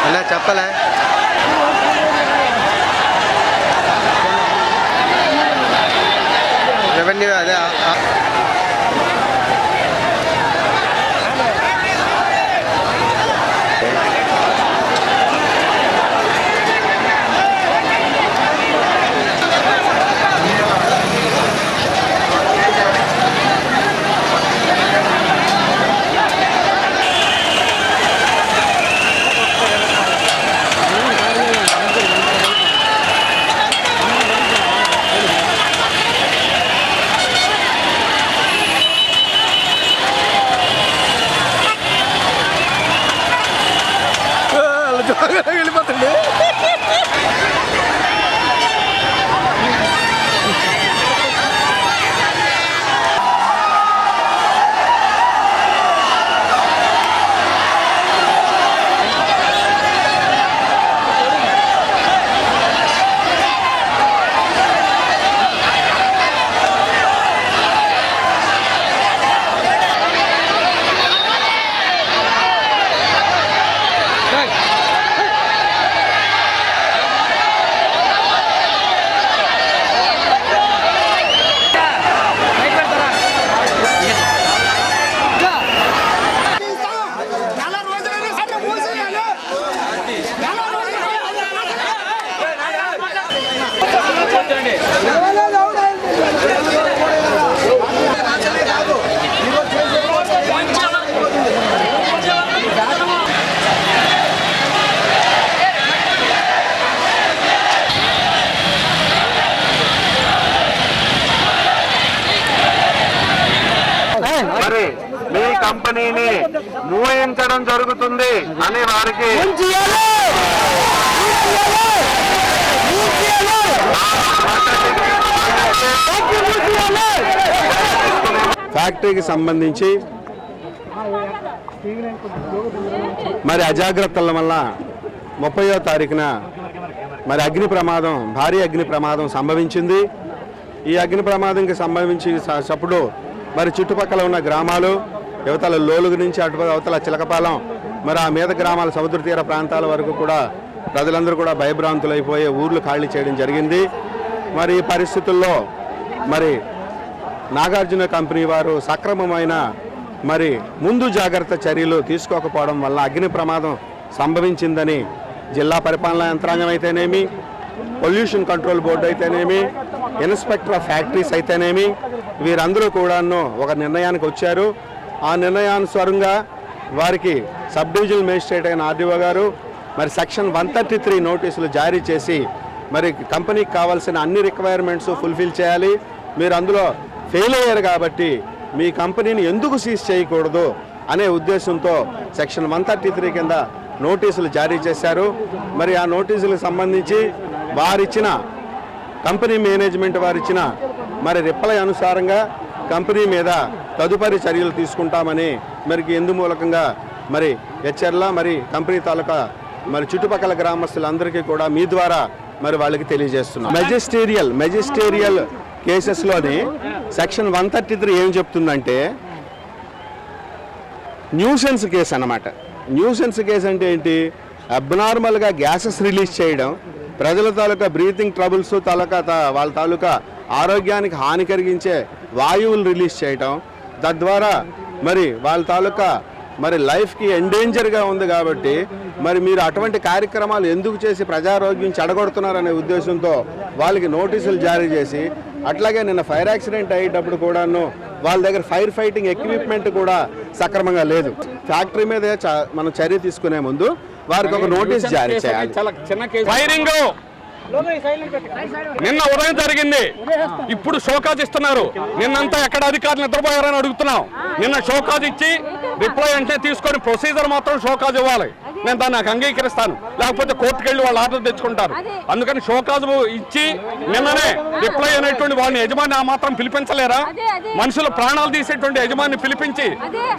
అలా చెప్పలే రెవెన్యూ అదే వెళ్ళిపోతుంది. మరి మీ కంపెనీని మూయించడం జరుగుతుంది అని వారికి ఫ్యాక్టరీకి సంబంధించి మరి అజాగ్రత్తల వల్ల 30వ తారీఖున మరి అగ్ని ప్రమాదం, భారీ అగ్ని ప్రమాదం సంభవించింది. ఈ అగ్ని ప్రమాదంకి సంభవించినప్పుడు మరి చుట్టుపక్కల ఉన్న గ్రామాలు యువతల లోలుగు నుంచి అవతల చిలకపాలెం మరి ఆ మీద గ్రామాల సముద్ర తీర ప్రాంతాల వరకు కూడా ప్రజలందరూ కూడా భయభ్రాంతులైపోయే ఊర్లు ఖాళీ చేయడం జరిగింది. మరి ఈ పరిస్థితుల్లో మరి నాగార్జున కంపెనీ వారు సక్రమమైన మరి ముందు జాగ్రత్త చర్యలు తీసుకోకపోవడం వల్ల అగ్ని ప్రమాదం సంభవించిందని జిల్లా పరిపాలనా యంత్రాంగం అయితేనేమి, పొల్యూషన్ కంట్రోల్ బోర్డు అయితేనేమి, ఇన్స్పెక్టర్ ఆఫ్ ఫ్యాక్టరీస్ అయితేనేమి వీరందరూ కూడాను ఒక నిర్ణయానికి వచ్చారు. ఆ నిర్ణయానుసారంగా వారికి సబ్ డివిజనల్ మేజిస్ట్రేట్ అయిన ఆర్డీఓ గారు మరి సెక్షన్ 133 నోటీసులు జారీ చేసి మరి కంపెనీకి కావాల్సిన అన్ని రిక్వైర్మెంట్స్ ఫుల్ఫిల్ చేయాలి, మీరు అందులో ఫెయిల్ అయ్యారు కాబట్టి మీ కంపెనీని ఎందుకు సీజ్ చేయకూడదు అనే ఉద్దేశంతో సెక్షన్ 133 కింద నోటీసులు జారీ చేశారు. మరి ఆ నోటీసులకు సంబంధించి వారిచ్చిన కంపెనీ మేనేజ్మెంట్ వారిచ్చిన మరి రిప్లై అనుసారంగా కంపెనీ మీద తదుపరి చర్యలు తీసుకుంటామని మరి ఇందుమూలకంగా మరి హెచ్ఆర్ల మరి కంపెనీ తాలూకా మరి చుట్టుపక్కల గ్రామస్తులందరికీ కూడా మీ ద్వారా మరి వాళ్ళకి తెలియజేస్తున్నాం. మెజిస్టీరియల్ కేసెస్లోని సెక్షన్ 133 ఏం చెప్తుందంటే న్యూసెన్స్ కేసు అన్నమాట. న్యూసెన్స్ కేసు అంటే ఏంటి? అబ్నార్మల్గా గ్యాసెస్ రిలీజ్ చేయడం, ప్రజల తాలూకా బ్రీతింగ్ ట్రబుల్స్ వాళ్ళ తాలూకా ఆరోగ్యానికి హాని కలిగించే వాయువులు రిలీజ్ చేయటం, తద్వారా మరి వాళ్ళ తాలూకా మరి లైఫ్కి ఎండేంజర్గా ఉంది కాబట్టి మరి మీరు అటువంటి కార్యక్రమాలు ఎందుకు చేసి ప్రజారోగ్యం చెడగొడుతున్నారనే ఉద్దేశంతో వాళ్ళకి నోటీసులు జారీ చేసి, అట్లాగే నిన్న ఫైర్ యాక్సిడెంట్ అయ్యేటప్పుడు కూడాను వాళ్ళ దగ్గర ఫైర్ ఫైటింగ్ ఎక్విప్మెంట్ కూడా సక్రమంగా లేదు. ఫ్యాక్టరీ మీద మనం చర్య తీసుకునే ముందు వారికి ఒక నోటీస్ జారీ చేయాలి. ఫైరింగ్ నిన్న ఉదయం జరిగింది, ఇప్పుడు షోకాజ్ ఇస్తున్నారు. నిన్నంతా ఎక్కడ అధికారులు నిద్రపోయారని అడుగుతున్నాం. నిన్న షోకాజ్ ఇచ్చి రిప్లై అంటే తీసుకొని ప్రొసీజర్ మాత్రం షోకాజ్ ఇవ్వాలి. నేను దాన్ని నాకు అంగీకరిస్తాను, లేకపోతే కోర్టుకు వెళ్ళి వాళ్ళు ఆర్డర్ తెచ్చుకుంటారు. అందుకని షోకాజ్ ఇచ్చి నిన్ననే రిప్లై అనేటువంటి వాళ్ళని యజమాని ఆ మాత్రం పిలిపించలేరా? మనుషుల ప్రాణాలు తీసేటువంటి యజమాని పిలిపించి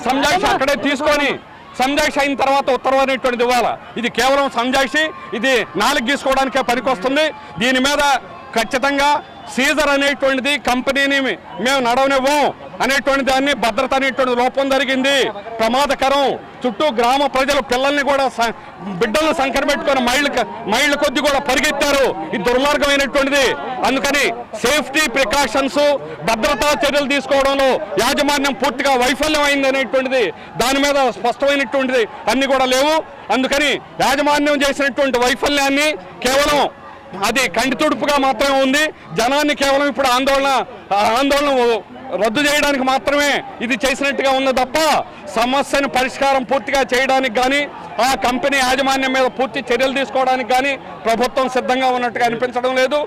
సంజాయిషి అక్కడే తీసుకొని సంజాయిషి అయిన తర్వాత ఉత్తర్వు అనేటువంటిది ఇవ్వాలి. ఇది కేవలం సంజాయిషి, ఇది నాలుగు గీసుకోవడానికే పనికొస్తుంది. దీని మీద ఖచ్చితంగా సీజర్ అనేటువంటిది కంపెనీని మేము నడవనివ్వం అనేటువంటి దాన్ని భద్రత అనేటువంటి లోపం జరిగింది, ప్రమాదకరం. చుట్టూ గ్రామ ప్రజలు పిల్లల్ని కూడా బిడ్డలను సంకర పెట్టుకొని మైళ్ళ కొద్ది కూడా పరిగెత్తారు. ఇది దుర్మార్గమైనటువంటిది. అందుకని సేఫ్టీ ప్రికాషన్స్, భద్రతా చర్యలు తీసుకోవడంలో యాజమాన్యం పూర్తిగా వైఫల్యం అయింది అనేటువంటిది, దాని మీద స్పష్టమైనటువంటిది అన్ని కూడా లేవు. అందుకని యాజమాన్యం చేసినటువంటి వైఫల్యాన్ని కేవలం అది కంటితుడుపుగా మాత్రమే ఉంది. జనాన్ని కేవలం ఇప్పుడు ఆందోళన రద్దు చేయడానికి మాత్రమే ఇది చేసినట్టుగా ఉంది తప్ప సమస్యను పరిష్కారం పూర్తిగా చేయడానికి కానీ ఆ కంపెనీ యాజమాన్యం మీద పూర్తి చర్యలు తీసుకోవడానికి కానీ ప్రభుత్వం సిద్ధంగా ఉన్నట్టుగా అనిపించడం లేదు.